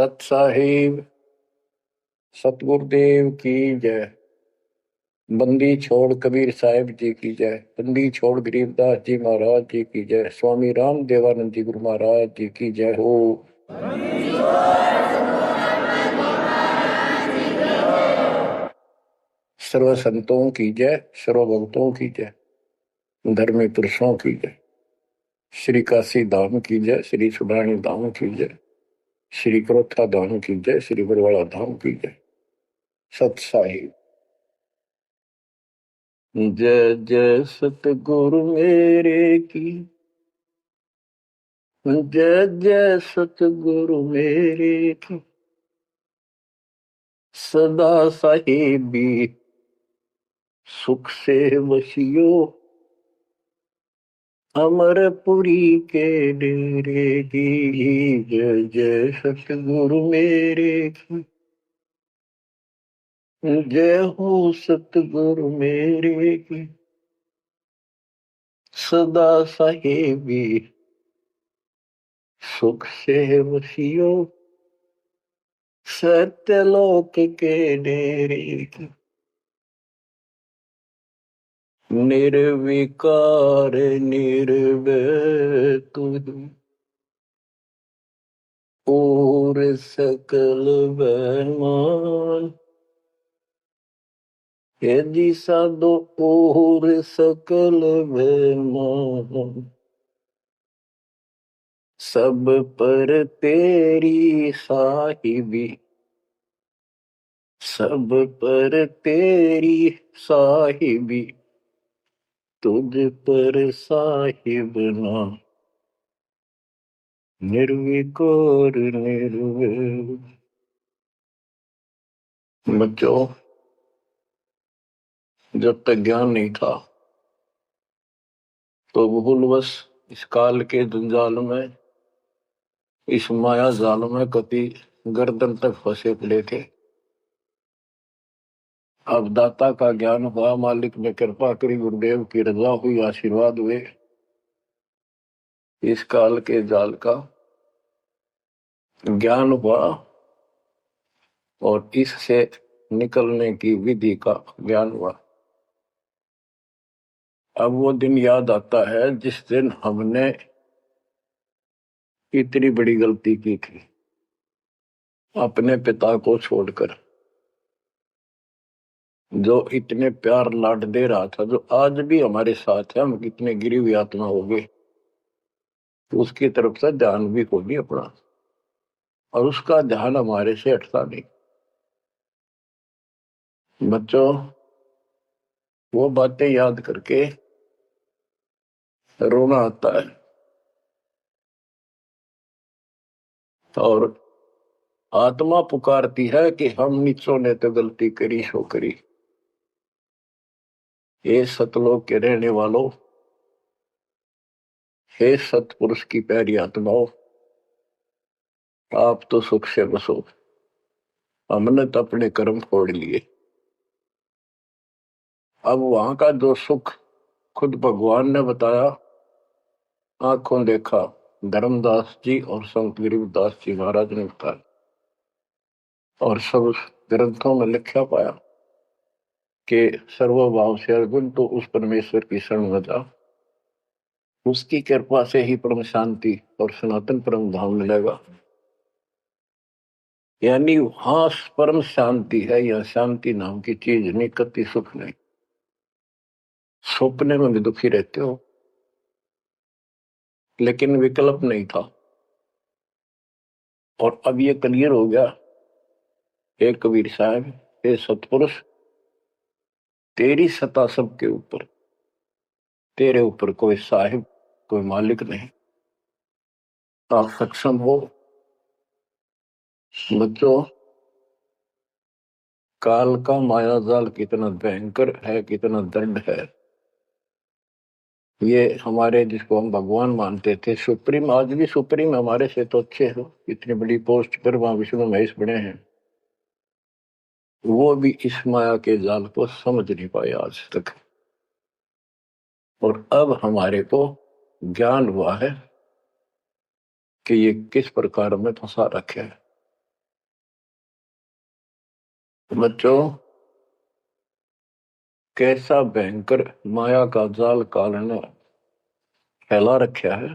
सत साहिब सतगुरुदेव की जय। बंदी छोड़ कबीर साहिब जी की जय। बंदी छोड़ गरीबदास जी महाराज जी की जय। स्वामी राम देवानंद जी गुरु महाराज जी की जय हो। सर्व संतों की जय, सर्व भक्तों की जय, धर्मी पुरुषों की जय। श्री काशी धाम की जय, श्री सुडानी धाम की जय, श्री क्रोथा धाम की जय, श्री बरवाड़ा धाम की जय। सत साहिब जय जय सतगुरु मेरे की, जय जय सतगुरु मेरे की। सदा साहिबी सुख से वसियो, अमरपुरी के डेरे की। जय जय सतगुरु मेरे की, जय हो सतगुरु मेरे की। सदा साहिबी सुख से वसियो, सत्यलोक के डेरे की। निर्विकार निर्भय तुम और सकल बेमान। यदि साधो और सकल बेमान, सब पर तेरी साहिबी, सब पर तेरी साहिबी, तुझ पर साहिब ना। निर्विकार निर्भय। बच्चों, जब तक ज्ञान नहीं था तो भूलवश इस काल के जंजाल में, इस माया जाल में कति गर्दन तक फंसे पड़े थे। अब दाता का ज्ञान हुआ, मालिक ने कृपा करी, गुरुदेव की रजा हुई, आशीर्वाद हुए। इस काल के जाल का ज्ञान हुआ और इससे निकलने की विधि का ज्ञान हुआ। अब वो दिन याद आता है जिस दिन हमने इतनी बड़ी गलती की थी, अपने पिता को छोड़कर, जो इतने प्यार लाड दे रहा था, जो आज भी हमारे साथ है। हम कितने गिरी हुई आत्मा हो गए, तो उसकी तरफ से ध्यान भी होगी अपना, और उसका ध्यान हमारे से हटता नहीं। बच्चों, वो बातें याद करके रोना आता है। और आत्मा पुकारती है कि हम नीचों ने तो गलती करी सो करी। हे सतलोक के रहने वालों, हे सतपुरुष की प्यारी आत्माओं, आप तो सुख से बसो। हमने तो अपने कर्म फोड़ लिए। अब वहां का जो सुख खुद भगवान ने बताया, आंखों देखा, धर्मदास जी और संत गरीबदास जी महाराज ने बताया, और सब ग्रंथों में लिखा पाया कि सर्वभाव से अर्जुन तो उस परमेश्वर की शरण में जा, उसकी कृपा से ही परम शांति और सनातन परम धाम मिलेगा। यानी वहां परम शांति है, या शांति नाम की चीज नहीं, कति सुख नहीं। सपने में भी दुखी रहते हो, लेकिन विकल्प नहीं था। और अब ये क्लियर हो गया। हे कबीर साहब, हे सतपुरुष, तेरी सत्ता सबके ऊपर, तेरे ऊपर कोई साहिब, कोई मालिक नहीं। आप सक्षम हो। बच्चों, काल का माया जाल कितना भयंकर है, कितना दंड है। ये हमारे, जिसको हम भगवान मानते थे, सुप्रीम, आज भी सुप्रीम हमारे से तो अच्छे हो, इतनी बड़ी पोस्ट पर वहां विष्णु महेश बने हैं, वो भी इस माया के जाल को समझ नहीं पाए आज तक। और अब हमारे को ज्ञान हुआ है कि ये किस प्रकार में फंसा रखे है। बच्चों, कैसा भयंकर माया का जाल काल ने फैला रखा है।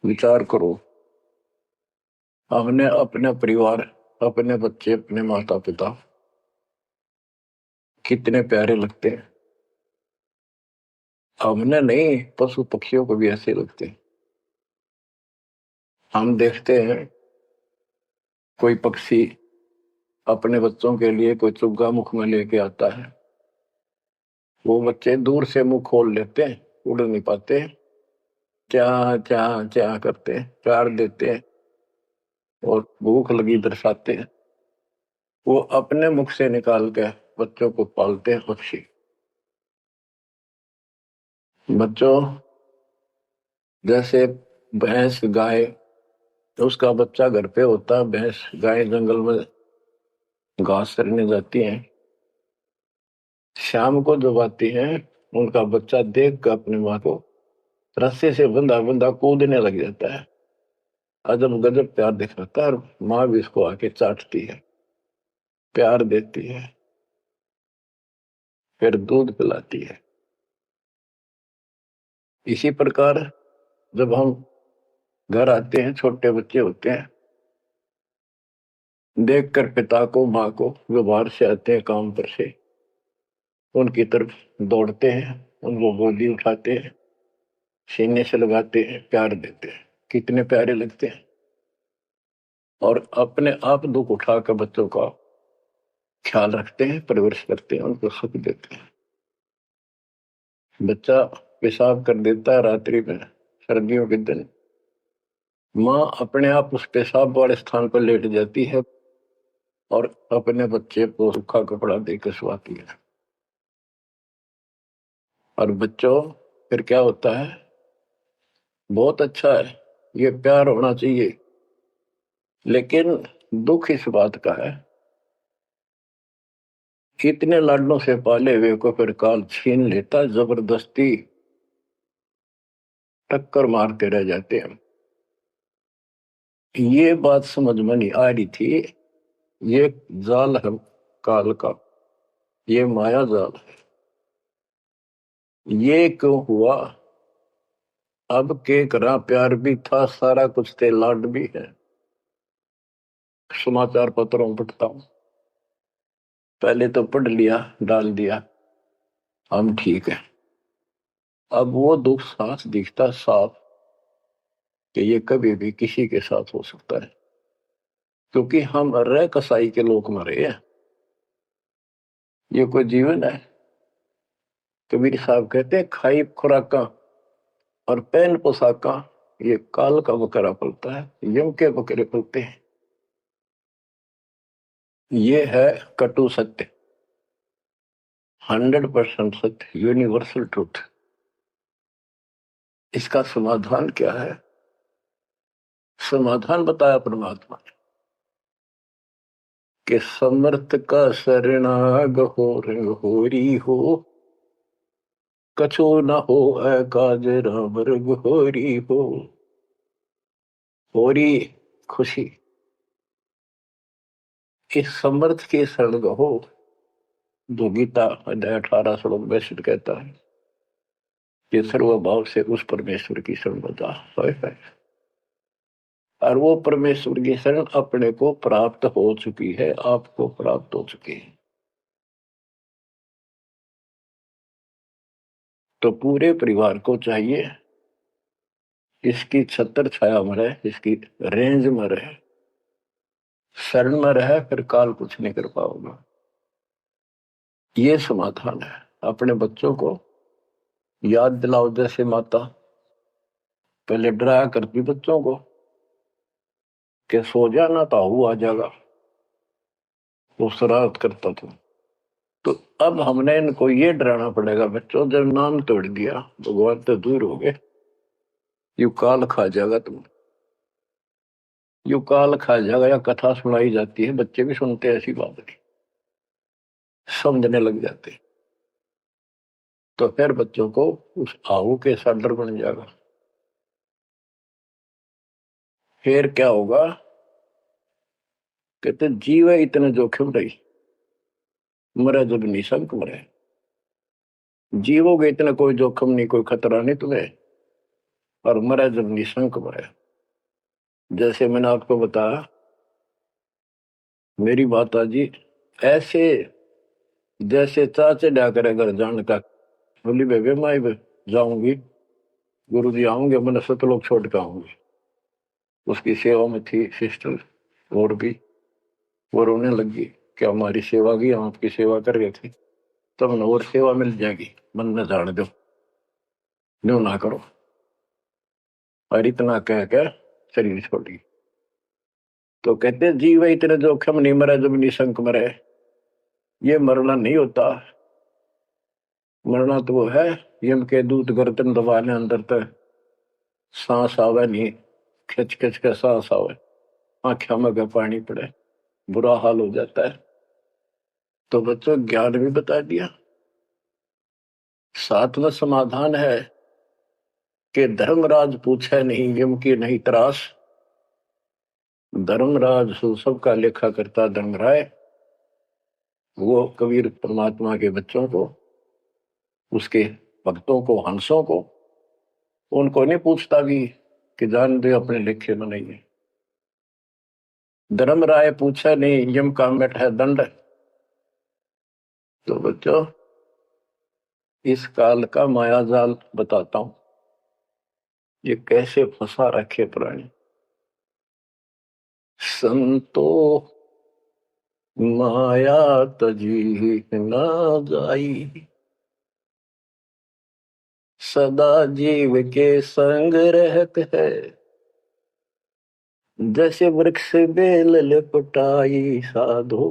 विचार करो, हमने अपने परिवार, अपने बच्चे, अपने माता पिता कितने प्यारे लगते हैं। हमने नहीं, पशु पक्षियों को भी ऐसे लगते हैं। हम देखते हैं कोई पक्षी अपने बच्चों के लिए कोई चुग्गा मुख में लेके आता है, वो बच्चे दूर से मुंह खोल लेते हैं, उड़ नहीं पाते, क्या क्या क्या करते हैं, प्यार देते हैं और भूख लगी दर्शाते हैं। वो अपने मुख से निकाल के बच्चों को पालते हैं पक्षी। बच्चों, जैसे भैंस गाय, उसका बच्चा घर पे होता है, भैंस गाय जंगल में घास चरने जाती हैं, शाम को जब आती हैं उनका बच्चा देख कर अपनी माँ को रस्से से बंधा बंधा कूदने लग जाता है। अजब गजब प्यार दिखाता है और माँ भी इसको आके चाटती है, प्यार देती है, फिर दूध पिलाती है। इसी प्रकार जब हम घर आते हैं, छोटे बच्चे होते हैं, देखकर पिता को माँ को जो बाहर से आते हैं काम पर से, उनकी तरफ दौड़ते हैं, उनको गोदी उठाते हैं, सीने से लगाते हैं, प्यार देते हैं, कितने प्यारे लगते हैं। और अपने आप दुख उठाकर बच्चों का ख्याल रखते हैं, परवरिश करते हैं, उनको सुख देते हैं। बच्चा पेशाब कर देता है रात्रि में, सर्दियों के दिन, माँ अपने आप उस पेशाब वाले स्थान पर लेट जाती है और अपने बच्चे को सूखा कपड़ा देकर सुलाती है। और बच्चों, फिर क्या होता है, बहुत अच्छा है, ये प्यार होना चाहिए। लेकिन दुख इस बात का है, कितने लाडलों से पाले हुए को फिर काल छीन लेता, जबरदस्ती टक्कर मारते रह जाते हैं। ये बात समझ में नहीं आ रही थी, ये जाल है काल का, ये माया जाल है। ये क्यों हुआ? अब के करा, प्यार भी था, सारा कुछ थे, लाड भी है। समाचार पत्रों पढ़ता हूं, पहले तो पढ़ लिया, डाल दिया, हम ठीक है। अब वो दुख साफ दिखता साफ कि ये कभी भी किसी के साथ हो सकता है, क्योंकि हम रह कसाई के लोग मरे हैं। ये कोई जीवन है? कबीर साहब कहते हैं, खाई खुराका और पहन पोशाका, ये काल का बकरा पलता है, यम के बकरे पलते हैं। ये है कटु सत्य, 100% सत्य, यूनिवर्सल ट्रूथ। इसका समाधान क्या है? समाधान बताया परमात्मा ने कि समर्थ का शरणाग हो रे होरी हो, कछो न हो है काज राम रघु होरी हो। होरी खुशी, इस समर्थ के शरण हो, जो गीता अध्याय 18 श्लोक 62 कहता है कि सर्वभाव से उस परमेश्वर की शरण बता है। और वो परमेश्वर की शरण अपने को प्राप्त हो चुकी है, आपको प्राप्त हो चुकी है। तो पूरे परिवार को चाहिए इसकी छत्र छाया में रहे, इसकी रेंज में रहे, शरण में रहे, फिर काल कुछ नहीं कर पाओगे। ये समाधान है। अपने बच्चों को याद दिलाओ, जैसे माता पहले डराया करती बच्चों को कि सो जाना तो हूँ आ जाएगा, वो शरारत करता था। तो अब हमने इनको ये डराना पड़ेगा, बच्चों जब नाम तोड़ दिया भगवान तो दूर हो गए, यू काल खा जाएगा तुम, यू काल खा जाएगा। या कथा सुनाई जाती है, बच्चे भी सुनते हैं, ऐसी बात नहीं, समझने लग जाते। तो फिर बच्चों को उस आहू के साथ डर बन जाएगा। फिर क्या होगा? कहते जीव है इतने जोखिम रही, मरे जब निशंक मरे। जीवोगे इतना कोई जोखिम नहीं, कोई खतरा नहीं तुम्हें, और मरे जब निशंक मरे। जैसे मैंने आपको बताया, मेरी माता जी ऐसे जैसे चाचे डा करे घर जाने का, बोली बेबे मैं भी जाऊंगी, गुरु जी आऊंगे, मैंने सतलोक छोड़ के आऊंगी। उसकी सेवा में थी सिस्टर और भी, वो रोने लगी कि हमारी सेवा की, हम आपकी सेवा कर रहे थे, तब न और सेवा मिल जाएगी, मन न जाने दो, न्यू ना करो। और इतना कह कर शरीर छोड़ी। तो कहते जीव इतने जोखिम नहीं, मरे जब निशंक मरे। ये मरना नहीं होता, मरना तो वो है यम के दूत गर्दन दबाने अंदर तक सांस आवे नहीं, खिंच खिंच के सांस आवे, आंखें में का पानी पड़े, बुरा हाल हो जाता है। तो बच्चों ज्ञान भी बता दिया। सातवां समाधान है कि धर्मराज पूछे नहीं यम की नहीं त्रास। धर्मराज सबका लेखा करता धर्मराय, वो कबीर परमात्मा के बच्चों को, उसके भक्तों को, हंसों को, उनको नहीं पूछता भी कि जान दे अपने लेखे में नहीं है। धर्मराय पूछा नहीं यम का मिट है दंड। तो बच्चों इस काल का माया जाल बताता हूं, ये कैसे फंसा रखे प्राणी। संतो माया तजी ना जाई, सदा जीव के संग रहत है, जैसे वृक्ष बेल लिपटाई साधो,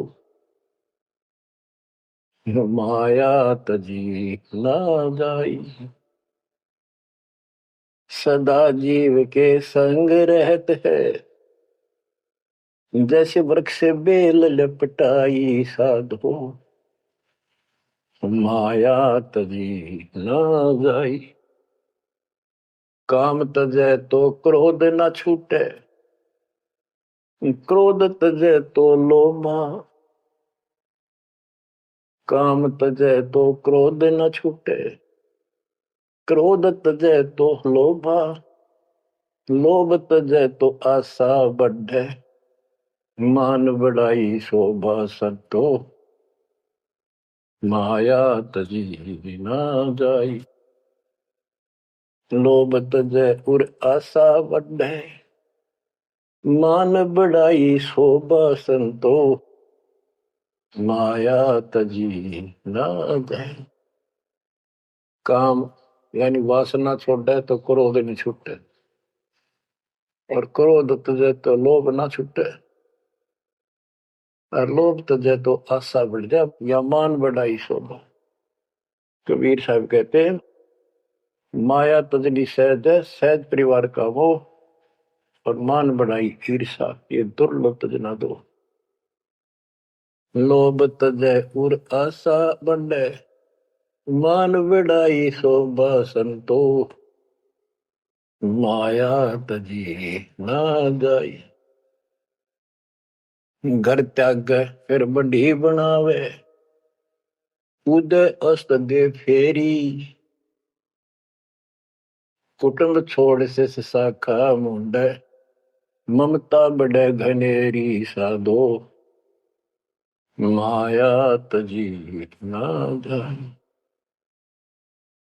माया तजी ना जाई। सदा जीव के संग रहत है, जैसे वृक्ष बेल लिपटाई साधो, माया तजी ना जाई। काम तजै तो क्रोध न छूटे, क्रोध तजै तो लोभा। काम तजै तो क्रोध न छूटे, क्रोध तजै तो लोभा। लोभ तजै तो आशा बढ़े, मान बढ़ाई शोभा सतो, माया तजी ना जाई। लोभ तजै उर आशा बढ़े, मान बढ़ाई शोभा संतो, माया तजी ना जाए। काम यानी वासना छोड़े तो क्रोध नहीं छूटे, और क्रोध तुझे तो लोभ ना छूटे, और लोभ तुझे तो आशा बढ़ जाए या मान बढ़ाई शोभा। कबीर साहब कहते हैं माया तजनी सहज है, सहज परिवार का वो, और मान बढ़ाई ईर्षा, ये दुर्लभ तजना दो। लोभ तजै उर आशा बढ़े, मान बढ़ाई शोभा संतो, माया तजी ना जाई। घर त्याग फिर बढ़ी बनावे, उदय अस्त दे फेरी। कुटुंब छोड़ से शाखा मुंडे, ममता बढ़े घनेरी साधो, माया तजी ना जाई।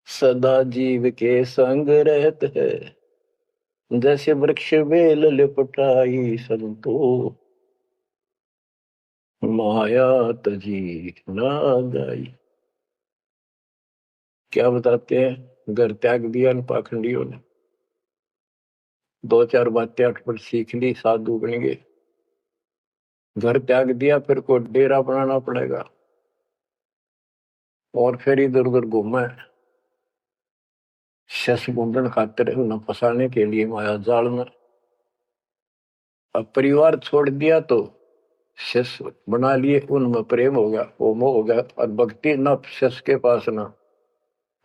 सदा जीव के संग रहत है, जैसे वृक्ष बेल लिपटाई संतो, माया तजी ना जाई। क्या बताते हैं, घर त्याग दिया इन पाखंडियों ने, दो चार बातें अटपट सीख ली, साधु बन गए। घर त्याग दिया, फिर को डेरा बनाना पड़ेगा, और फिर इधर उधर घूमे, शस गुंडन खातिर उन्हें फंसाने के लिए माया जाल में। अब परिवार छोड़ दिया तो शिष्य बना लिए, उनमें प्रेम हो गया, वो मोह हो गया, और भक्ति न शिष्य के पास ना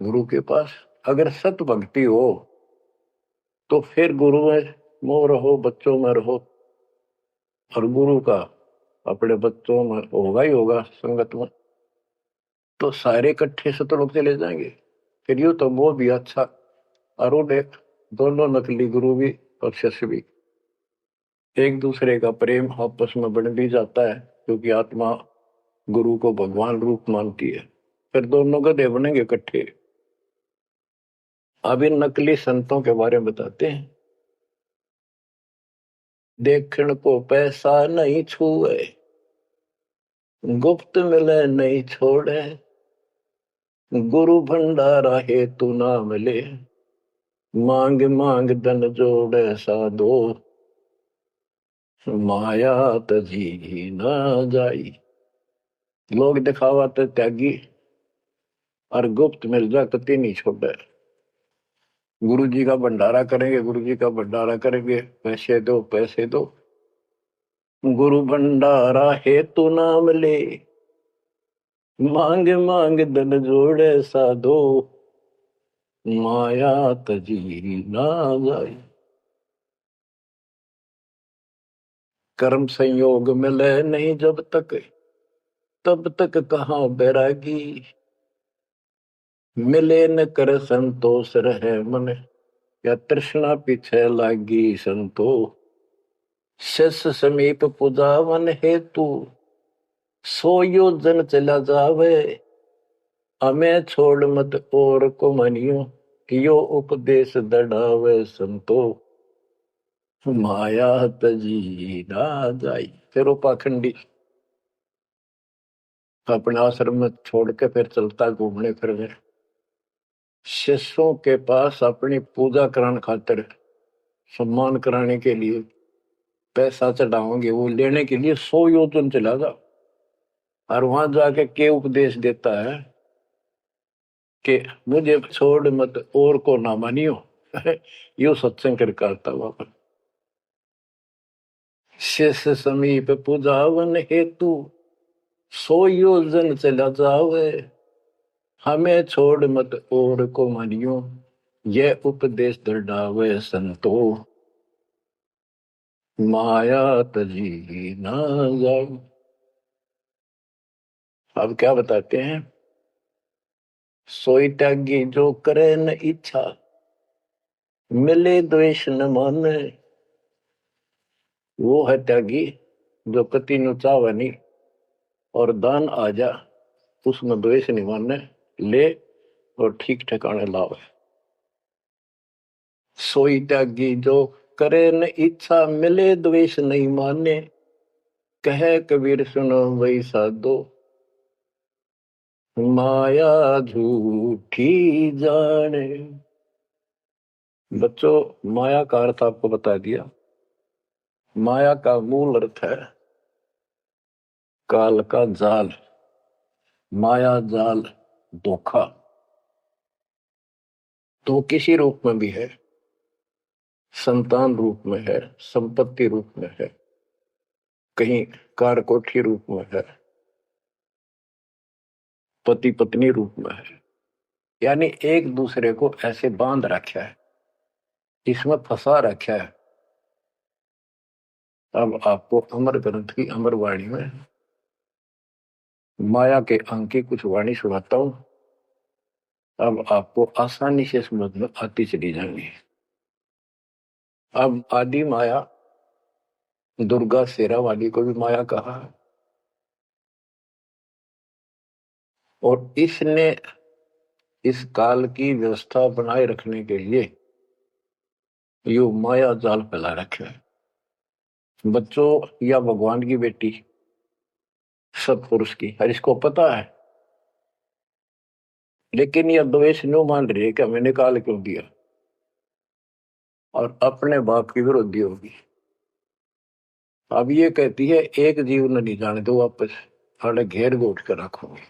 गुरु के पास। अगर सत भक्ति हो तो फिर गुरु में मोह रहो, बच्चों में रहो, और गुरु का अपने बच्चों में होगा ही होगा संगत में, तो सारे इकट्ठे से तो लोग चले जाएंगे। फिर यूं तो वो भी अच्छा और वो देख, दोनों नकली गुरु भी और शिष्य भी एक दूसरे का प्रेम आपस में बढ़ भी जाता है, क्योंकि आत्मा गुरु को भगवान रूप मानती है। फिर दोनों गधे बनेंगे इकट्ठे। अब इन नकली संतों के बारे में बताते हैं। देखण को पैसा नहीं छुए, गुप्त मिले नहीं छोड़े, गुरु भंडारा है तू नाम ले, मांग मांग धन जोड़े साधो, माया तजी ना जाई। लोग दिखावा तो त्यागी, और गुप्त मिल जाए तो तीन ही छोड़े। गुरु जी का भंडारा करेंगे, गुरु जी का भंडारा करेंगे, पैसे दो पैसे दो, गुरु भंडारा है तू नाम ले, मांग मांग धन जोड़े साधो, माया तजी ना जाए। कर्म संयोग मिले नहीं जब तक, तब तक कहाँ बैरागी, मिले न कर संतोष रहे मन, या तृष्णा पीछे लागी संतो। शिष्य समीप पुजावन हेतु, सो योजन चला जावे, हमें छोड़ मत और को मनियो, यो उपदेश दढ़ावे संतो, माया तजी ना जाई। फिर वो पाखंडी अपने आश्रम में छोड़ के फिर चलता घूमने फिरने, शिष्यों के पास अपनी पूजा कराने खातिर, सम्मान कराने के लिए पैसा चढ़ाओगे, वो लेने के लिए 100 योजन चला जा। और वहां जाके के उपदेश देता है कि मुझे छोड़ मत और को ना मानियो। यो सत्संग कर करता वहां पर। शिष्य समीप पूजावन हेतु, 100 योजन चला जावे, हमें छोड़ मत और को मानियो, यह उपदेश दृढ़ावे संतो, माया तजी ना जाए। अब क्या बताते हैं, सोई त्यागी जो करे न इच्छा, मिले द्वेष न माने। वो है त्यागी जो कति नु चावे नहीं, और दान आ जा उसमें द्वेष नहीं माने, ले और ठीक ठिकाने लावे। सोई त्यागी जो करे न इच्छा, मिले द्वेष नहीं माने, कहे कबीर सुनो वही साधो, माया झूठी जाने। बच्चों, माया का अर्थ आपको बता दिया। माया का मूल अर्थ है काल का जाल, माया जाल, धोखा। तो किसी रूप में भी है, संतान रूप में है, संपत्ति रूप में है, कहीं कार कोठी रूप में है, पति पत्नी रूप में है। यानी एक दूसरे को ऐसे बांध रखा है, इसमें फंसा रखा है। अब आपको अमर ग्रंथ की अमर वाणी में माया के अंक की कुछ वाणी सुनाता हूं। अब आपको आसानी से समझ में आती चली जाएंगी। अब आदि माया, दुर्गा शेरा वाली को भी माया कहा है, और इसने इस काल की व्यवस्था बनाए रखने के लिए यो माया जाल फैला रखे है। बच्चों, या भगवान की बेटी सतपुरुष की, हर इसको पता है, लेकिन यह द्वेष न्यू मान रही है कि हमें निकाल क्यों दिया, और अपने बाप की विरोधी होगी। अब ये कहती है एक जीव न नहीं जाने दो वापस, अरे घेर घोट कर रखोगे।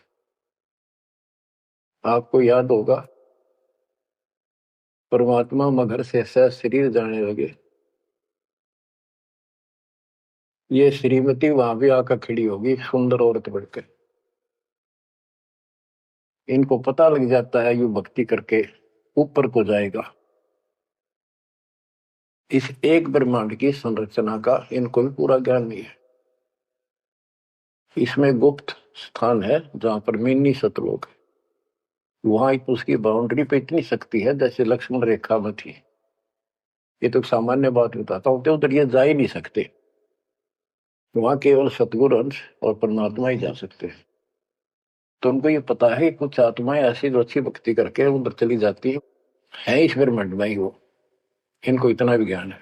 आपको याद होगा परमात्मा मगर से सह शरीर जाने लगे, ये श्रीमती वहां भी आकर खड़ी होगी सुंदर औरत बढ़कर। इनको पता लग जाता है यू भक्ति करके ऊपर को जाएगा। इस एक ब्रह्मांड की संरचना का इनको भी पूरा ज्ञान नहीं है। इसमें गुप्त स्थान है जहां पर मिनी सतलोक है। वहां उसकी बाउंड्री पे इतनी शक्ति है जैसे लक्ष्मण रेखा में थी। ये तो सामान्य बात बताता हूँ, तो उधर ये जा ही नहीं सकते। वहां केवल सतगुरु अंश और परमात्मा ही जा सकते हैं। तो उनको ये पता है कि कुछ आत्माएं ऐसी जो अच्छी भक्ति करके उधर चली जाती है ईश्वर मंड में ही वो। इनको इतना भी ज्ञान है,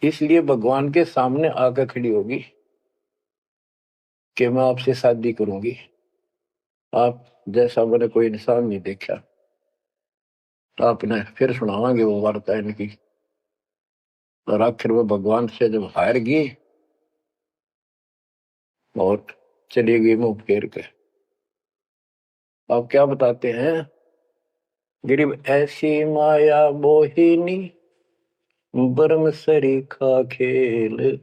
इसलिए भगवान के सामने आकर खड़ी होगी कि मैं आपसे शादी करूंगी। आप जैसा मैंने कोई इंसान नहीं देखा। आपने फिर सुनावांगे वो वार्ता इनकी। और आखिर में भगवान से जब हार गई और चली गई मुंह फेर के। आप क्या बताते हैं, गरीब ऐसी माया मोहिनी बरम सरीखा खेल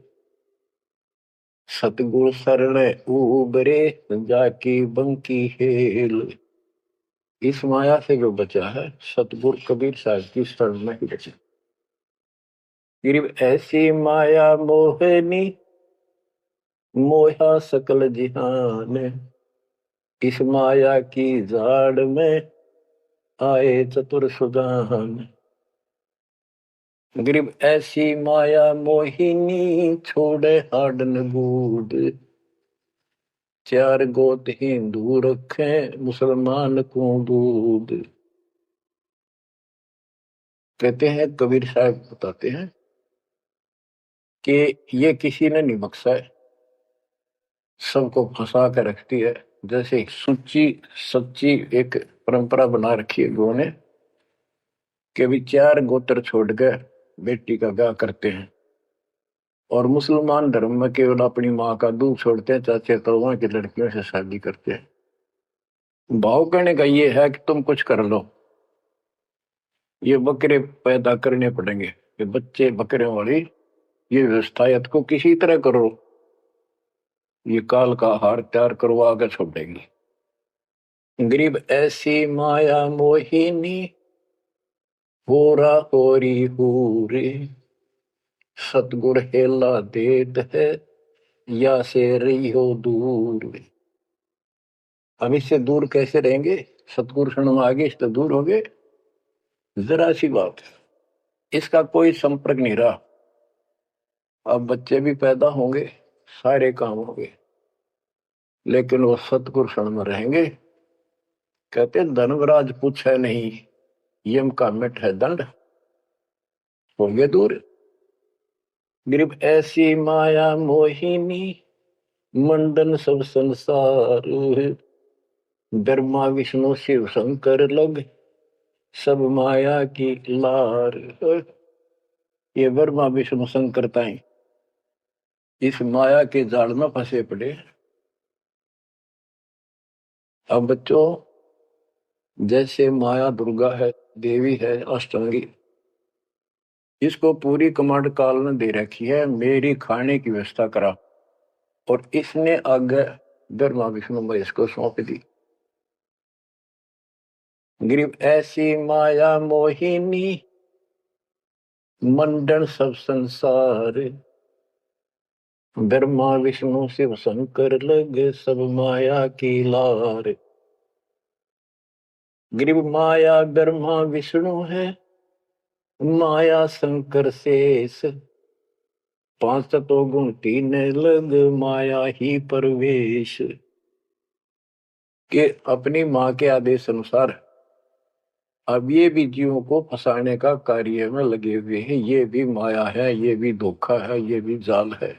सतगुरु शरण उबरे जाकी बंकी हेल। इस माया से जो बचा है सतगुरु कबीर साहब की शरण में ही बचा। गरीब ऐसी माया मोहिनी मोहा सकल जिहान इस माया की जाड़ में आए चतुर सुजान। गरीब ऐसी माया मोहिनी छोड़े हाडन बूढ़ चार गोत हिंदू रखे मुसलमान को दूध। कहते हैं कबीर साहब बताते हैं कि ये किसी ने नहीं बख्शा है, सबको फंसा कर रखती है। जैसे सच्ची सच्ची एक परंपरा बना रखी है लोगों ने कि भी चार गोत्र छोड़कर बेटी का ब्याह करते हैं। और मुसलमान धर्म में केवल अपनी माँ का दूध छोड़ते हैं, चाचे तौवा की लड़कियों से शादी करते हैं। भाव कहने का ये है कि तुम कुछ कर लो, ये बकरे पैदा करने पड़ेंगे, ये बच्चे बकरे वाली ये व्यवस्था या को किसी तरह करो, ये काल का हार तैयार करवा कर छोड़ेंगे। गरीब ऐसी माया मोहिनी होरा होरी हूरे सतगुर हेला देत है या से रही हो दूर। हम इससे दूर कैसे रहेंगे, सतगुरु शरण में आगे इससे दूर हो गए, जरा सी बात है। इसका कोई संपर्क नहीं रहा। अब बच्चे भी पैदा होंगे, सारे काम होंगे, लेकिन वो सतगुरु शरण में रहेंगे। कहते धर्मराज पूछे नहीं यम का मिट है दंड होंगे दूर। गरीब ऐसी माया मोहिनी मंडन सब संसार ब्रह्मा विष्णु शिव शंकर लग सब माया की लार। ये ब्रह्मा विष्णु शंकरताएं इस माया के जाल में फंसे पड़े। अब बच्चों जैसे माया दुर्गा है, देवी है, अष्टांगी, इसको पूरी कमांड काल ने दे रखी है मेरी खाने की व्यवस्था करा। और इसने आगे ब्रह्मा विष्णु महेश को सौंप दी। गरीब ऐसी माया मोहिनी मंडन सब संसार ब्रह्मा विष्णु शिव शंकर लगे सब माया की लार। गरीब माया ब्रह्मा विष्णु है माया शंकर शेष पांच तो गुण तीन लग माया ही परवेश। के अपनी माँ के आदेश अनुसार अब ये भी जीवों को फंसाने का कार्य में लगे हुए हैं। ये भी माया है, ये भी धोखा है, ये भी जाल है।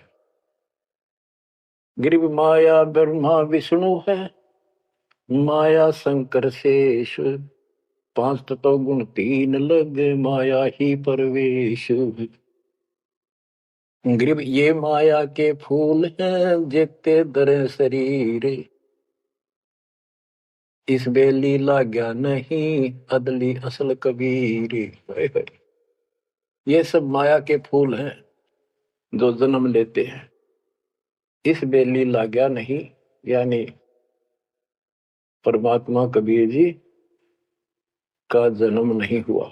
गरीब माया ब्रह्मा विष्णु है माया शंकर शेष पांच तत्व गुण तीन लग माया ही परवेश। गरीब ये माया के फूल हैं जेते दर शरीर इस बेली लाग्या नहीं अदली असल कबीर। ये सब माया के फूल हैं जो जन्म लेते हैं, इस बेली लाग्या नहीं यानी परमात्मा कबीर जी का जन्म नहीं हुआ।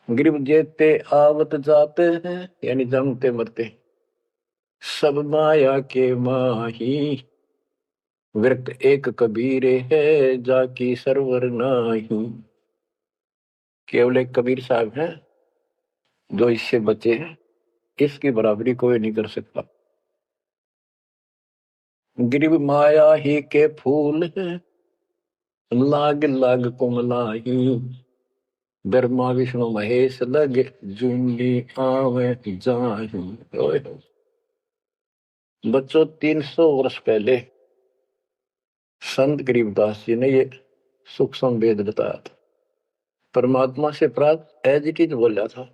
गरीब जेते आवत जाते हैं यानी जन्मते मरते, सब माया के माही, विरक्त एक कबीर है, जाकी सरवर नाही। केवल एक कबीर साहब हैं जो इससे बचे हैं, इसकी बराबरी कोई नहीं कर सकता। गिरिव माया ही के फूल है, लाग लाग कुमलाही। ब्रह्मा विष्णु महेश लग, जूंगी आवे जाही। ओए होए। बच्चों, 300 वर्ष पहले संत गरीबदास जी ने ये सूक्ष्म वेद बताया था। परमात्मा से प्राप्त एज इट इज बोला था।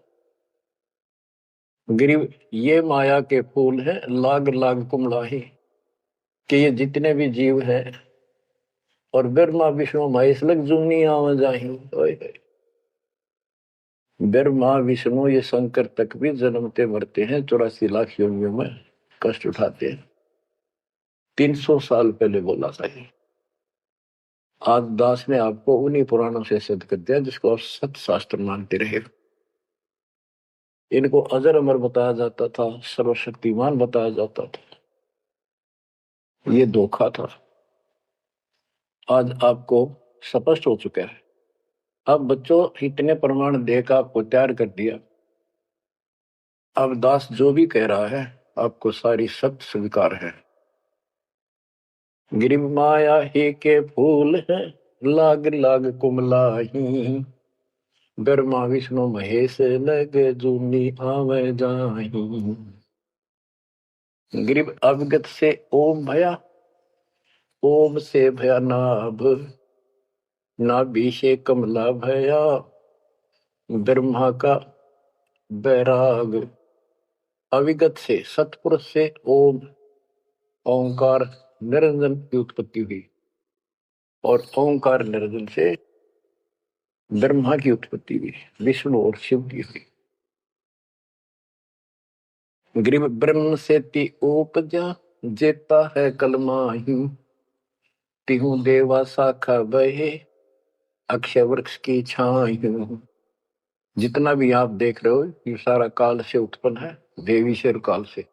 गिरिव ये माया के फूल हैं, लाग लाग कुमलाही, कि ये जितने भी जीव हैं और ब्रह्मा विष्णु महेश लग जूनी आवे जाही। ओए होए। ब्रह्मा विष्णु ये शंकर तक भी जन्मते मरते हैं, 84 लाख योनियों में कष्ट उठाते हैं। 300 साल पहले बोला था ये। आज दास ने आपको उन्हीं पुराणों से सिद्ध कर दिया जिसको आप सत्य शास्त्र मानते रहे। इनको अजर अमर बताया जाता था, सर्वशक्तिमान बताया जाता था। ये धोखा था। आज आपको स्पष्ट हो चुका है। अब बच्चों, इतने प्रमाण देकर आपको तैयार कर दिया। अब दास जो भी कह रहा है आपको सारी सत्य स्वीकार है। गिरिव माया ही के फूल है, लाग लाग कुमलाही। ब्रह्मा विष्णु महेश लग, जूनी आवे जाही। गिरिव अवगत से ओम भया, ओम से भया नाभ। नाभि से कमला भया, ब्रह्मा का बैराग। अविगत से सतपुरुष से ओम ओंकार निरंजन की उत्पत्ति हुई, और ओंकार निरंजन से ब्रह्मा की उत्पत्ति हुई, विष्णु और शिव की हुई। ग्रीव ब्रह्म से ति उपजा, जेता है कलमाही। तिहु देवा शाखा बहे, अक्षय वृक्ष की छाई। जितना भी आप देख रहे हो ये सारा काल से उत्पन्न है, देवी से और काल से।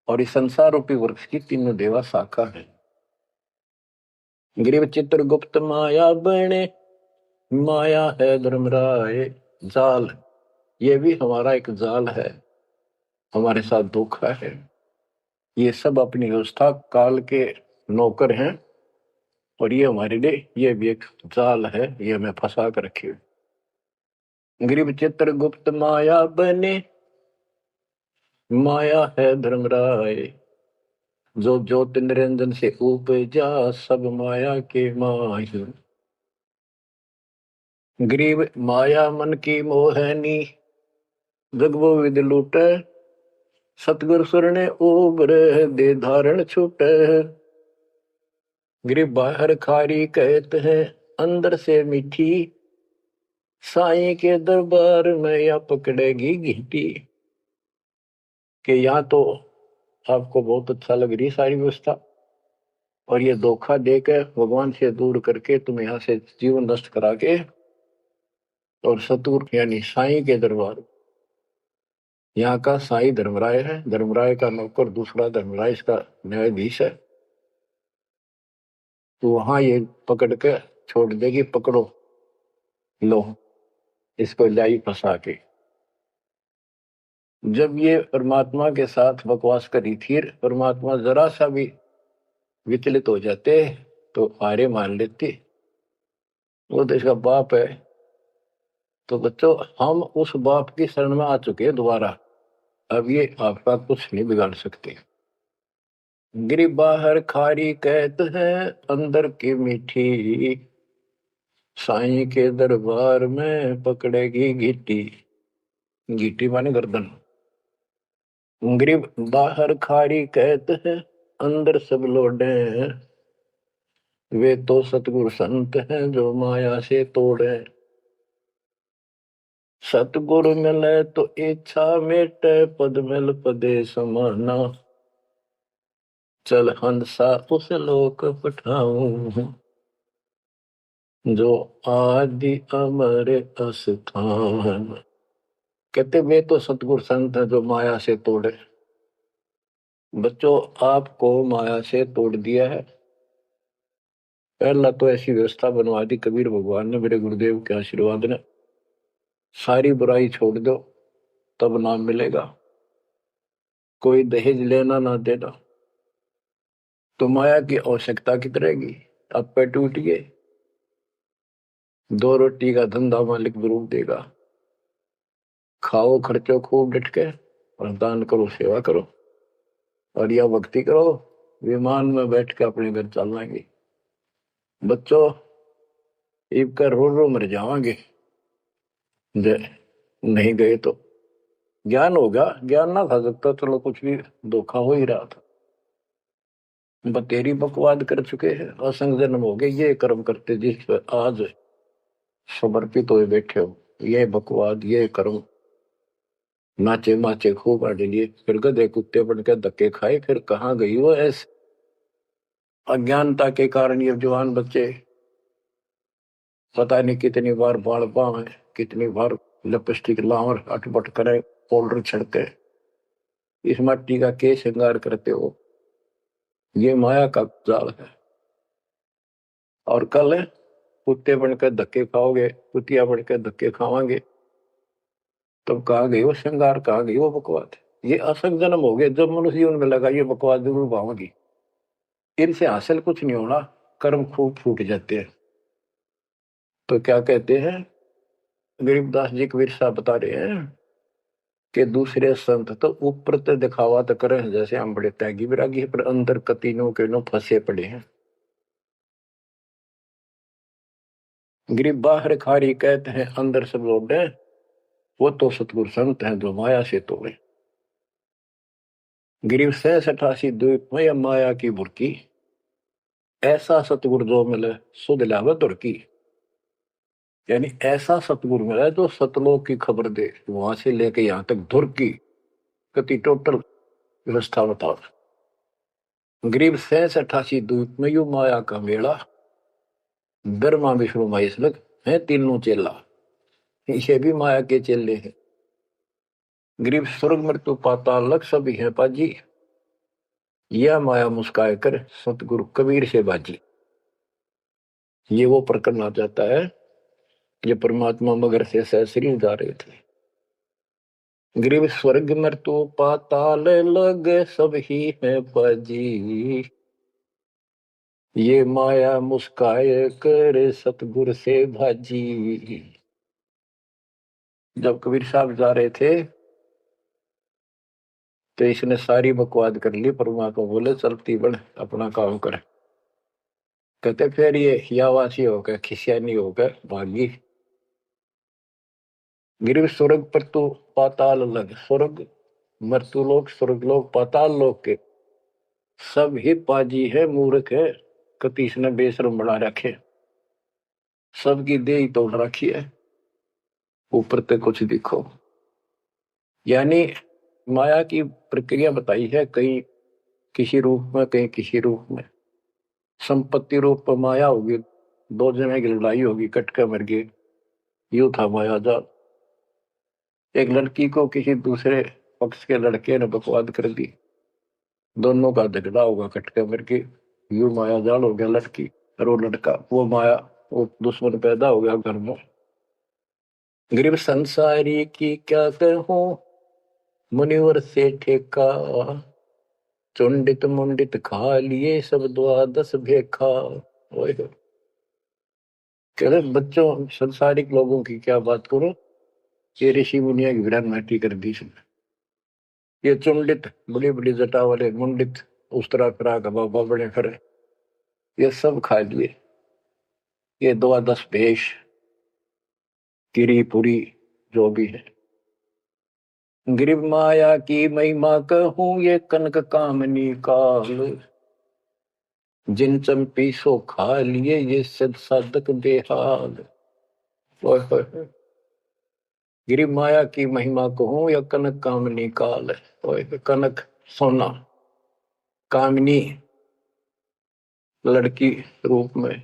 और इस संसार रूपी वृक्ष की तीनों देवा शाखा है। ग्रीव चित्रगुप्त माया बने, माया है धर्मराय। जाल, ये भी हमारा एक जाल है, हमारे साथ धोखा है। ये सब अपनी व्यवस्था काल के नौकर हैं, और ये हमारे लिए ये भी एक जाल है, ये हमें फंसा कर रखे। ग्रीव चित्रगुप्त माया बने, माया है धर्मराय। जो ज्योति निरंजन से उपजा, सब माया के माही। ग्रीव माया मन की मोहनी, जगबो विद लूटे। सतगुर सुर ने उबर, दे धारण छूटे। ग्रीव बाहर खारी कहते हैं, अंदर से मीठी। साईं के दरबार में या पकड़ेगी घीटी। कि यहाँ तो आपको बहुत अच्छा लग रही सारी व्यवस्था, और ये धोखा देकर भगवान से दूर करके तुम यहाँ से जीवन नष्ट करा के, और सतुर यानी साईं के दरबार। यहाँ का साईं धर्मराय है, धर्मराय का नौकर दूसरा धर्मराय इसका न्यायाधीश है। तो वहां ये पकड़ के छोड़ देगी, पकड़ो लो इसको लाई फंसा के। जब ये परमात्मा के साथ बकवास करी थी, परमात्मा जरा सा भी विचलित हो जाते तो हारे मान लेते। वो तो इसका बाप है। तो बच्चों, हम उस बाप की शरण में आ चुके हैं दोबारा। अब ये आपका कुछ नहीं बिगाड़ सकते। गिरी बाहर खारी कहत है, अंदर की मीठी। साईं के दरबार में पकड़ेगी घीटी। घीटी माने गर्दन। ग्रीब बाहर खारी कहत है, अंदर सब लोडे हैं। वे तो सतगुरु संत हैं, जो माया से तोड़े। सतगुरु मिले तो इच्छा मेटे, पद मिल पदे समाना। चल हंसा उस लोक पठाऊं, जो आदि अमर अस्थान। कहते वे तो सतगुरु संत हैं जो माया से तोड़े। बच्चों, आपको माया से तोड़ दिया है। पहला तो ऐसी व्यवस्था बनवा दी कबीर भगवान ने, मेरे गुरुदेव के आशीर्वाद ने। सारी बुराई छोड़ दो, तब नाम मिलेगा। कोई दहेज लेना ना देना। तो माया की आवश्यकता कितनी रहेगी? अब पे टूट गए। दो रोटी का धंधा मालिक जरूर देगा। खाओ खर्चो खूब डट के, और दान करो, सेवा करो, और यह भक्ति करो। विमान में बैठ के अपने घर चल जाएंगे। बच्चों, ईब कर रो रो मर जावांगे नहीं गए तो। ज्ञान होगा, ज्ञान ना था सकता, चलो कुछ भी धोखा हो ही रहा था। बतेरी बकवाद कर चुके हैं, असंग जन्म हो गए। ये कर्म करते जिस पर आज समर्पित हुए बैठे हो, ये बकवाद, ये कर्म। नाचे माचे खूब आड़े लिए, फिर गधे कुत्ते बन के धक्के खाए, फिर कहाँ गई वो ऐसे अज्ञानता के कारण। ये जवान बच्चे पता नहीं कितनी बार बाल पावे, कितनी बार लिपस्टिक लावर अटपट करे, पाउडर छिड़के, इस मट्टी का के श्रृंगार करते हो। ये माया का जाल है। और कल कुत्ते बनकर धक्के खाओगे, कुतिया बनकर धक्के खावांगे, तब कहाँ गई वो श्रृंगार, कहाँ गई वो बकवाद। ये असंग जन्म हो गए। जब मनुष्य जीवन में लगा, ये बकवाद जरूर पाओगी। इनसे हासिल कुछ नहीं होना, कर्म खूब फूट जाते हैं। तो क्या कहते हैं गरीबदास जी, कबीर साहब बता रहे हैं कि दूसरे संत तो ऊपर तो दिखावा तो करें जैसे हम बड़े त्यागी विरागी, पर अंदर कतीनों के नो फंसे पड़े हैं। गरीब बाहर खारी कहते हैं, अंदर सब लोग हैं। वो तो सतगुरु संत हैं जो माया से तोड़े। गिरिव 87 द्वीप में या माया की बुरकी, ऐसा सतगुरु जो मिले सुध लावे दुर्की। यानी ऐसा सतगुरु मिला जो सतलोक की खबर दे, वहां से लेके यहां तक धुर की कति टोटल व्यवस्था बताओ। गरीब 87 द्वीप में यू माया का मेला, ब्रह्मा विष्णु महेश लग है तीनों चेला। ये भी माया के चेले हैं। गरीब स्वर्ग मृत्यु पाताल लग सभी है पाजी, यह माया मुस्काए कर सतगुरु कबीर से बाजी। ये वो प्रकरण आ जाता है, ये परमात्मा मगर से सहसरी जा रहे थे। गरीब स्वर्ग मृत्यु पाताल लग सब ही है बाजी, ये माया मुस्काए कर सतगुरु से भाजी। जब कबीर साहब जा रहे थे तो इसने सारी बकवाद कर ली। परमात्मा बोले चलती बढ़, अपना काम कर। कहते फिर ये हियावासी होकर खिसियानी होकर भागी। गिरिव स्वर्ग पर तो पाताल लग, स्वर्ग मृत्यु लोक, स्वर्ग लोक, पाताल लोक के सब ही पाजी है, मूर्ख है, कतीस ने बेशरम बना रखे। सबकी देह तोड़ रखी है, ऊपर तक कुछ दिखो। यानी माया की प्रक्रिया बताई है, कहीं किसी रूप में, कहीं किसी रूप में। संपत्ति रूप में माया होगी, दो जने की लड़ाई होगी, कट के मर गए, यू था माया जाल। एक लड़की को किसी दूसरे पक्ष के लड़के ने बकवाद कर दी, दोनों का झगड़ा होगा, कट के मर गए, यू माया जाल हो गया। लड़की और वो लड़का, वो माया, वो दुश्मन पैदा हो गया घर में। गरीब संसारी की क्या कहूं, मुनिवर से ठेका, चुंडित मुंडित खा लिए सब द्वादश भेखा। ओए कह रहे बच्चों, संसारिक लोगों की क्या बात करो, ये ऋषि मुनिया की विरान माटी कर दी इसने। ये चुंडित बड़ी बड़ी जटा वाले, मुंडित उस तरह फिरा बाबा बड़े फिरे, ये सब खा लिए। ये द्वादश भेष, गिरी पुरी, जो भी है। गिरिव माया की महिमा कहूं, ये कनक कामनी काल, जिन चंपी सो खा लिए ये सद साधक बेहाल। ओए होए होए। गिरिव माया की महिमा कहूं, या कनक कामनी काल। ओए कनक सोना, कामनी लड़की रूप में।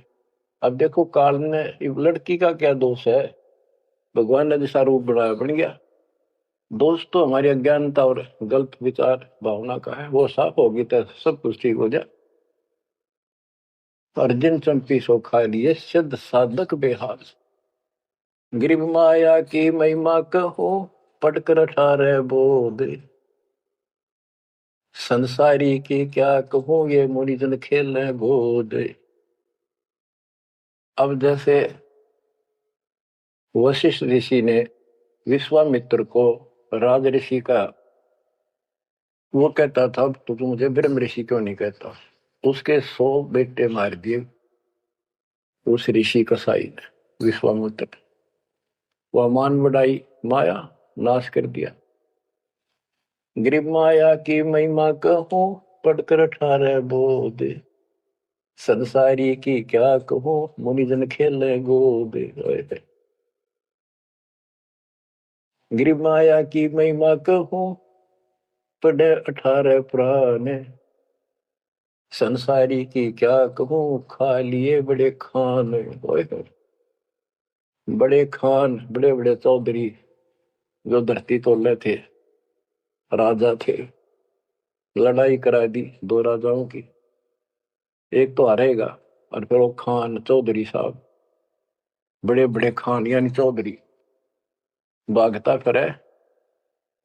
अब देखो काल ने, लड़की का क्या दोष है, भगवान ने जैसा रूप बनाया बन गया। दोष तो हमारी अज्ञानता और गलत विचार भावना का है, वो साफ होगी तो सब कुछ ठीक हो जाए। अर्जुन चंपी सो खा लिए सिद्ध साधक बेहाल, गिरिव माया की महिमा कहो पढ़कर अठारह बोध, संसारी की क्या कहूँ ये मुनिजन खेल गोद। अब जैसे वशिष्ठ ऋषि ने विश्वामित्र को राज ऋषि का, वो कहता था तो तू मुझे ब्रह्म ऋषि क्यों नहीं कहता, उसके 100 बेटे मार दिए उस ऋषि कसाई ने विश्वामित्र। वह मान बढ़ाई माया नाश कर दिया। गिरिव माया की महिमा कहूँ पढ़कर 18 बोध, संसारी की क्या कहूँ मुनिजन खेल गोद। गिरिव माया की महिमा कहूँ पढ़े 18 पुराण, संसारी की क्या कहूँ खा लिए बड़े खान। बड़े खान बड़े बड़े चौधरी जो धरती तोले थे, राजा थे, लड़ाई करा दी 2 राजाओं की, एक तो हारेगा और फिर वो खान चौधरी साहब बड़े बड़े खान यानी चौधरी भागता करे,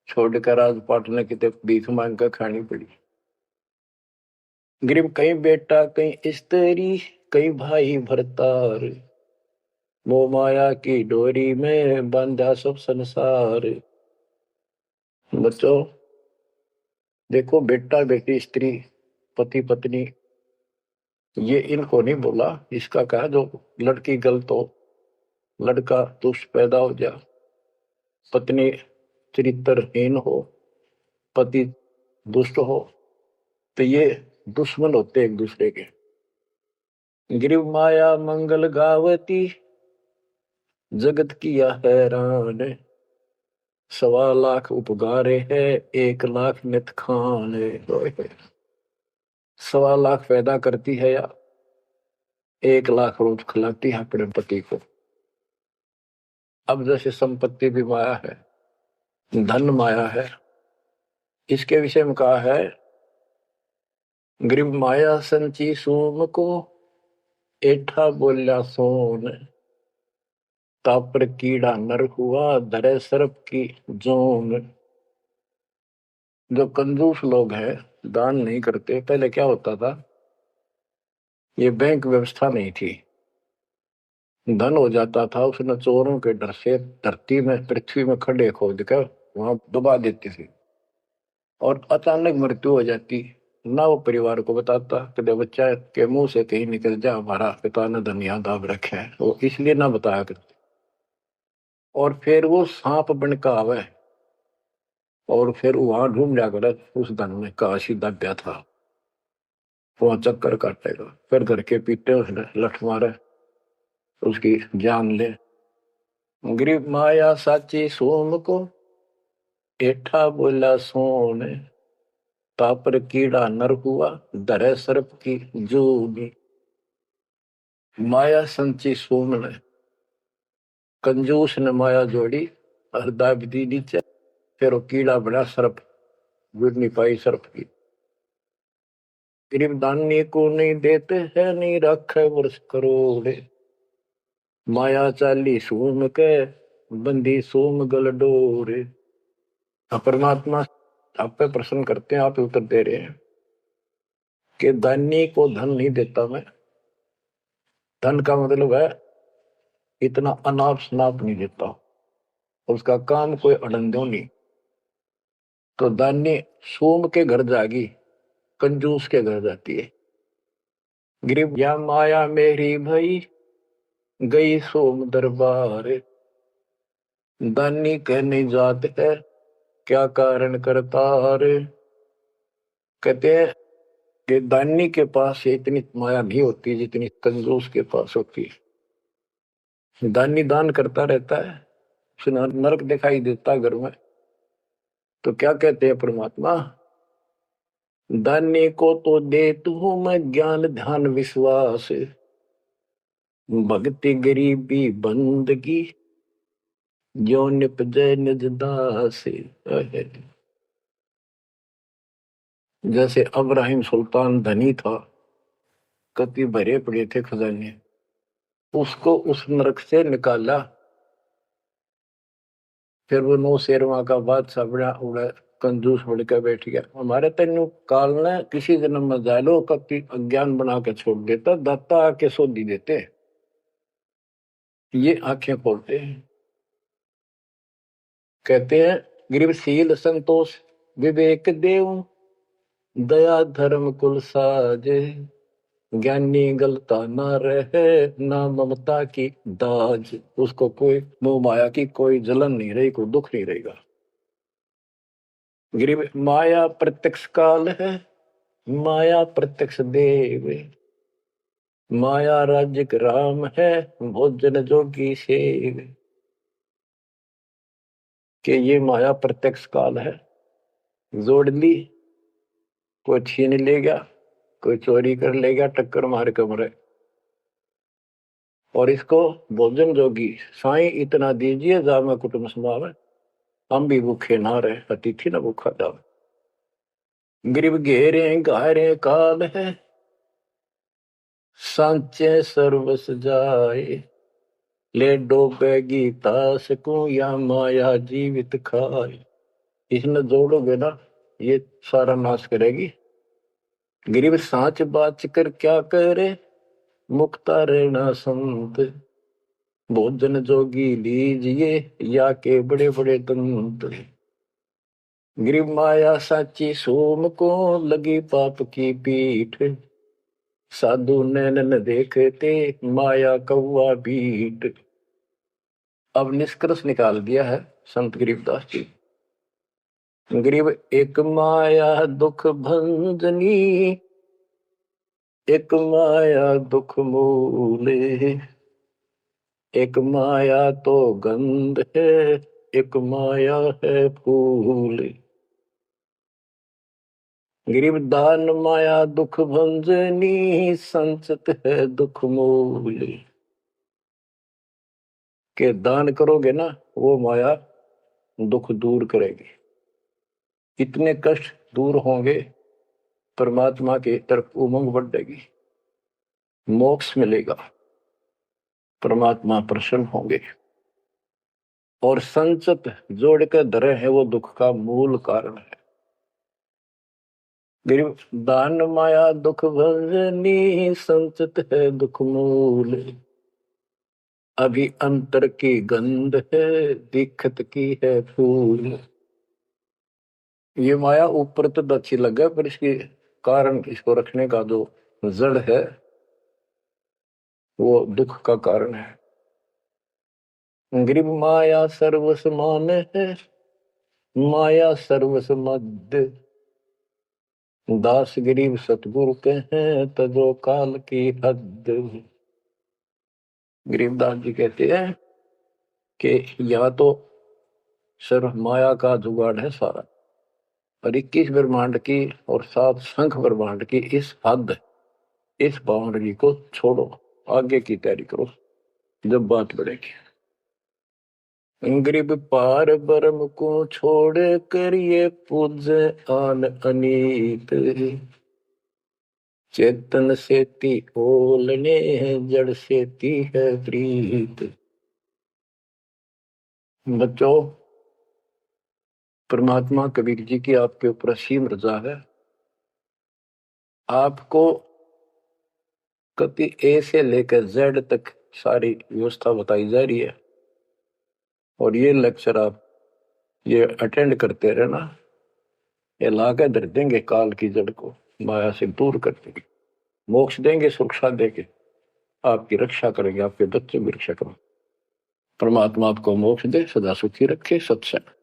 छोड़कर राजपाट ने कितने भीख मांग कर खानी पड़ी। गिरिव कहीं बेटा कहीं स्त्री कहीं भाई भरतार, मोह माया की डोरी में बांधा सब संसार। बच्चों देखो, बेटा बेटी स्त्री पति पत्नी ये इनको नहीं बोला, इसका कहा जो लड़की गलत हो, लड़का दुष्ट पैदा हो जा, पत्नी चरित्रहीन हो, पति दुष्ट हो, तो ये दुश्मन होते एक दूसरे के। गिरिव माया मंगल गावती जगत किया हैरान, 1.25 लाख उपगारे है 1 लाख नित खान। 1.25 लाख पैदा करती है या 1 लाख रोज खिलाती है अपने पति को। अब जैसे संपत्ति भी माया है, धन माया है, इसके विषय में कहा है गिरिव माया संची सोम को एठा बोल्या सोन, तापर कीड़ा नर हुआ धरे सर्प की जोन। जो कंजूस लोग हैं दान नहीं करते, पहले क्या होता था, ये बैंक व्यवस्था नहीं थी, धन हो जाता था उसने चोरों के डर से धरती में पृथ्वी में खड्डे खोद कर वहां दबा देती थी, और अचानक मृत्यु हो जाती, ना वो परिवार को बताता, कदे बच्चा के मुंह से कहीं निकल जा हमारा पिता ने धन याद दाब रखे है, वो इसलिए ना बताया करते। और फिर वो सांप बन का आवे और फिर वहां ढूंढ जाकर उस धन में काशी दब्या था, वहां चक्कर काटेगा, फिर घर के पीटे उसने लठ मारे उसकी जान ले। गिरिव माया साची सोम को एठा बोला सोने, तापर कीड़ा नर हुआ धरे सर्प की जूनी। माया संची सोम ने, कंजूस ने माया जोड़ी और दाब दी नीचे, फिर वो कीड़ा बना सर्प, गिर नहीं पाई सर्प की। गरीब दानी को नहीं देते है नहीं रखे वर्ष करोड़े, माया चाली सोम के बंदी सोम गल डोरे। परमात्मा आप पे प्रश्न करते हैं, आप उत्तर दे रहे हैं कि दानी को धन नहीं देता मैं, धन का मतलब है इतना अनाप शनाप नहीं देता, उसका काम कोई अड़ंदो नहीं। तो दानी सोम के घर जागी, कंजूस के घर जाती है। गिरिव या माया मेरी भई गई सोम दरबार, दानी कहने जात है क्या कारण करतार। कहते हैं कि दानी के पास इतनी माया नहीं होती जितनी कंजूस के पास होती है। दानी दान करता रहता है, उसे नरक दिखाई देता घर में, तो क्या कहते हैं परमात्मा, दानी को तो दे तू मैं ज्ञान ध्यान विश्वास, भक्ति गरीबी बंदगी जो निपजे निज दास। जैसे अब्राहिम सुल्तान धनी था, कति भरे पड़े थे खजाने, उसको उस नरक से निकाला। फिर वो नौ शेरवा का बादशाह बड़ा उड़ा कंजूस बन के बैठ गया। हमारे तेन काल ने किसी जन्म में जालो कति अज्ञान बना के छोड़ देता, दाता आके सोधी देते, ये आंखें खोलते हैं। कहते हैं गरीबशील संतोष विवेक देव, दया धर्म कुल साजे, ज्ञानी गलता ना रहे, ना ममता की दाज। उसको कोई मोह माया की कोई जलन नहीं रही, कोई दुख नहीं रहेगा। गरीब माया प्रत्यक्ष काल है, माया प्रत्यक्ष देव, माया राज्य राम है, भोजन जोगी सेव। कि ये माया प्रत्यक्ष काल है, जोड़ ली, कोई छीन ले गया, कोई चोरी कर ले गया, टक्कर मार कमरे। और इसको भोजन जोगी साईं इतना दीजिए, जामे कुटुंब समावे, हम भी भूखे ना रहे, अतिथि न भूखा जावे। गरीब घेरे घारे काल है, सांचे सर्वस जाए, ले डोबेगी तास को या माया जीवित खाए। इसने जोड़ोगे ना, ये सारा नाश करेगी। गरीब सांच बाच कर क्या करे, मुक्ता रहना संत, भोजन जोगी लीजिए या के बड़े बड़े दंत। गरीब माया साची सोम को लगी पाप की पीठ, साधु नैन न देखते माया कौआ बीट। अब निष्कर्ष निकाल दिया है संत गरीबदास जी। गरीब एक माया दुख भंजनी, एक माया दुख मूले, एक माया तो गंध है, एक माया है फूल। गरीब दान माया दुख भंजनी, संचित है दुख मूल। के दान करोगे ना, वो माया दुख दूर करेगी। इतने कष्ट दूर होंगे, परमात्मा की तरफ उमंग बढ़ेगी, मोक्ष मिलेगा, परमात्मा प्रसन्न होंगे। और संचित जोड़ के धरे है, वो दुख का मूल कारण है। गरीब दान माया दुख भंजनी, संचित है दुख मूल। अभी अंतर की गंध है, दिखत की है फूल। ये माया ऊपर तो अच्छी लगे, पर इसके कारण, इसको रखने का जो जड़ है, वो दुख का कारण है। गरीब माया सर्वस मान है, माया सर्वस मद, दास गरीब सतगुरु के हैं, तजो काल की हद। गरीबदास जी कहते हैं कि या तो सर्व माया का जुगाड़ है सारा, और 21 ब्रह्मांड की और 7 संख ब्रह्मांड की इस हद, इस बाउंड्री को छोड़ो, आगे की तैयारी करो, जब बात बढ़ेगी। गरीब पार ब्रह्म को छोड़ कर ये पूज आन अनीत, चेतन सेती ओलने जड़ सेती है प्रीत। बच्चों, परमात्मा कबीर जी की आपके ऊपर असीम रजा है। आपको कति ए से लेकर जेड तक सारी व्यवस्था बताई जा रही है, और ये लेक्चर आप ये अटेंड करते रहना, ये लाकर धर देंगे काल की जड़ को, माया से दूर कर देंगे, मोक्ष देंगे, सुरक्षा देंगे, आपकी रक्षा करेंगे, आपके बच्चों की रक्षा करेंगे। परमात्मा आपको मोक्ष दे, सदा सुखी रखे। सत्संग।